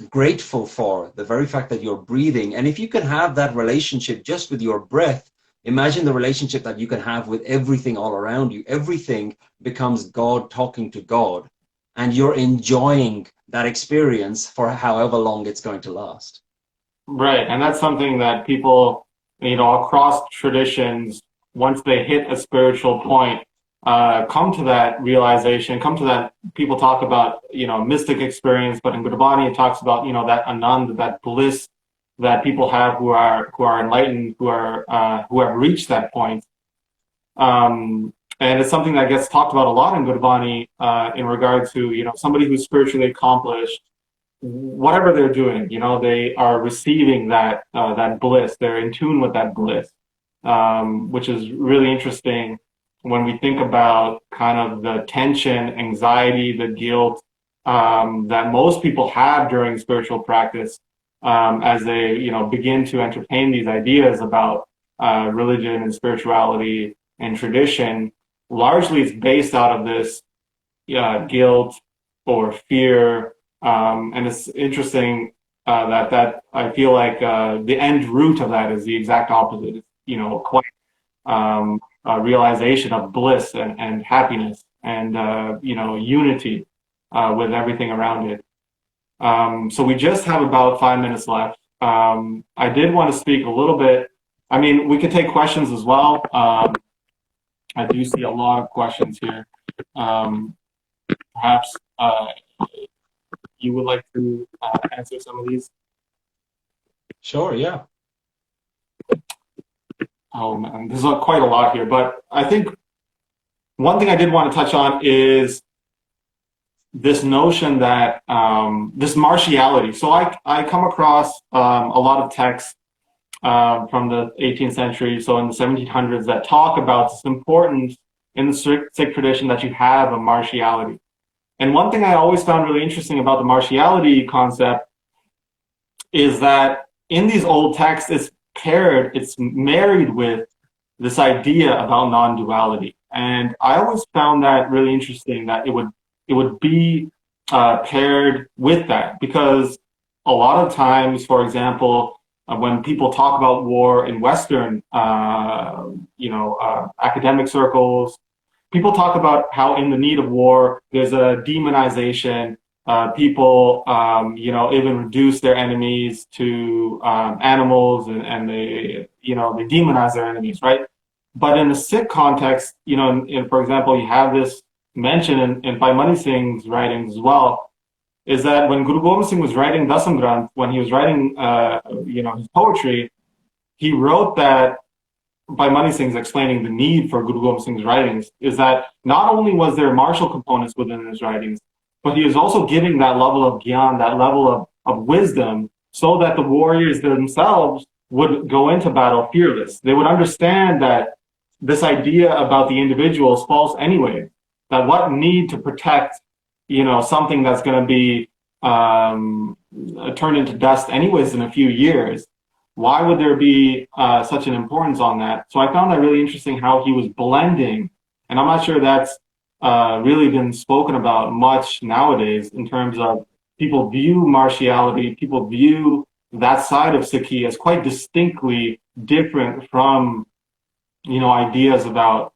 grateful for, the very fact that you're breathing. And if you can have that relationship just with your breath, imagine the relationship that you can have with everything all around you. Everything becomes God talking to God, and you're enjoying that experience for however long it's going to last.
Right, and that's something that people, across traditions, once they hit a spiritual point, come to that realization, come to that. People talk about, mystic experience, but in Gurbani it talks about, that anand, that bliss that people have who are enlightened, who have reached that point. And it's something that gets talked about a lot in Gurbani in regard to, somebody who's spiritually accomplished. Whatever they're doing, they are receiving that bliss. They're in tune with that bliss, which is really interesting when we think about kind of the tension, anxiety, the guilt that most people have during spiritual practice as they, begin to entertain these ideas about religion and spirituality and tradition. Largely, it's based out of this guilt or fear. And it's interesting that I feel like the end root of that is the exact opposite. It's, quite a realization of bliss and happiness and, unity with everything around it. So we just have about 5 minutes left. I did want to speak a little bit. I mean, we could take questions as well. I do see a lot of questions here. Perhaps you would like to answer some of these?
Sure, yeah.
Oh man, there's quite a lot here, but I think one thing I did want to touch on is this notion that this martiality. So I come across a lot of texts from the 18th century, so in the 1700s, that talk about this importance in the Sikh tradition that you have a martiality. And one thing I always found really interesting about the martiality concept is that in these old texts, it's married with this idea about non-duality. And I always found that really interesting, that it would be paired with that, because a lot of times, for example, when people talk about war in Western, academic circles, people talk about how in the need of war, there's a demonization. People, even reduce their enemies to animals, and they demonize their enemies, right? But in the Sikh context, for example, you have this mention in Bhai Mani Singh's writings as well, is that when Guru Granth Singh was writing Dasam Granth, when he was writing, his poetry, he wrote that. Bhai Mani Singh's explaining the need for Guru Granth Singh's writings, is that not only was there martial components within his writings, but he was also giving that level of Giaan, that level of wisdom, so that the warriors themselves would go into battle fearless. They would understand that this idea about the individual is false anyway, that what need to protect, something that's going to be turn into dust anyways in a few years. Why would there be such an importance on that? So I found that really interesting how he was blending, and I'm not sure that's really been spoken about much nowadays in terms of people view martiality, people view that side of Sikhi as quite distinctly different from, ideas about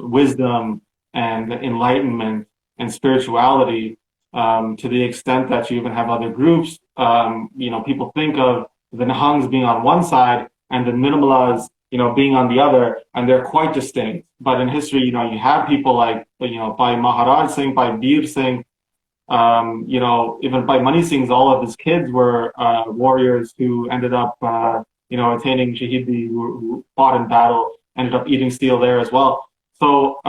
wisdom and enlightenment and spirituality, to the extent that you even have other groups. People think of the Nihangs being on one side and the Nirmalas, being on the other, and they're quite distinct. But in history, you have people like, Bhai Maharaj Singh, Bhai Bir Singh, even Bhai Mani Singh's, all of his kids were warriors who ended up, attaining Shahidi, who fought in battle, ended up eating steel there as well. So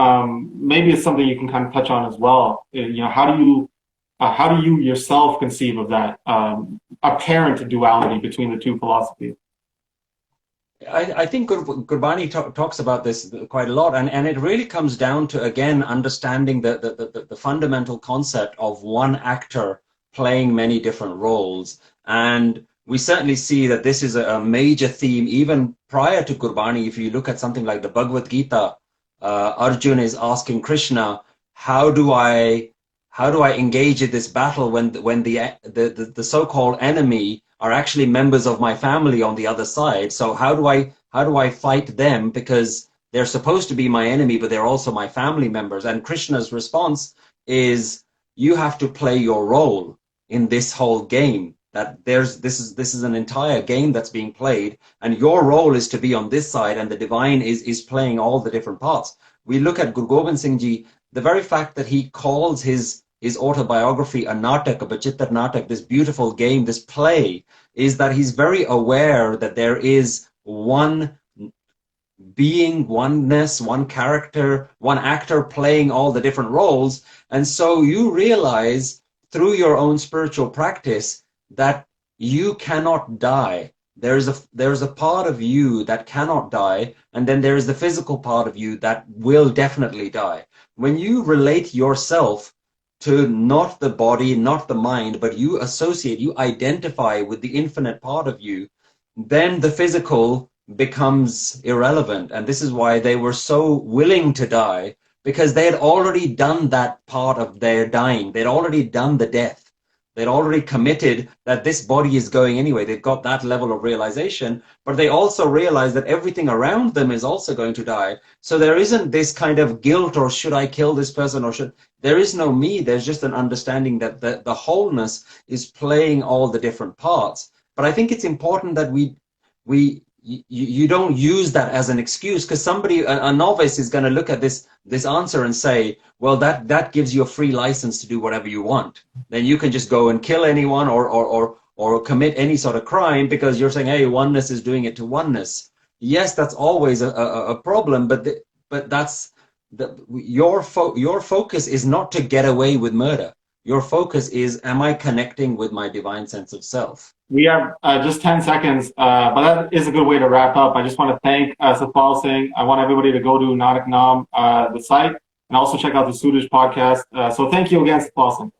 maybe it's something you can kind of touch on as well. How do you yourself conceive of that apparent duality between the two philosophies?
I think Gurbani talks about this quite a lot, and it really comes down to, again, understanding the fundamental concept of one actor playing many different roles. And we certainly see that this is a major theme even prior to Gurbani. If you look at something like the Bhagavad Gita, Arjun is asking Krishna, how do I engage in this battle when the so-called enemy are actually members of my family on the other side? So how do I fight them, because they're supposed to be my enemy, but they're also my family members? And Krishna's response is, you have to play your role in this whole game. That this is an entire game that's being played, and your role is to be on this side, and the divine is playing all the different parts. We look at Guru Gobind Singh Ji, the very fact that he calls his autobiography a natak, a bachittar natak, this beautiful game, this play, is that he's very aware that there is one being, oneness, one character, one actor playing all the different roles. And so you realize through your own spiritual practice that you cannot die. There's a part of you that cannot die, and then there is the physical part of you that will definitely die. When you relate yourself to not the body, not the mind, but you associate, you identify with the infinite part of you, then the physical becomes irrelevant. And this is why they were so willing to die, because they had already done that part of their dying. They'd already done the death. They'd already committed that this body is going anyway. They've got that level of realization, but they also realize that everything around them is also going to die. So there isn't this kind of guilt, or should I kill this person, or there is no me. There's just an understanding that the wholeness is playing all the different parts. But I think it's important that you don't use that as an excuse, because a novice is going to look at this answer and say, well, that gives you a free license to do whatever you want. Then you can just go and kill anyone or commit any sort of crime, because you're saying, hey, oneness is doing it to oneness. Yes, that's always a problem, but that's your focus is not to get away with murder. Your focus is, am I connecting with my divine sense of self?
We have just 10 seconds, but that is a good way to wrap up. I just want to thank Satpal Singh. I want everybody to go to Nanak Naam, the site, and also check out the Sudish podcast. So thank you again, Satpal Singh.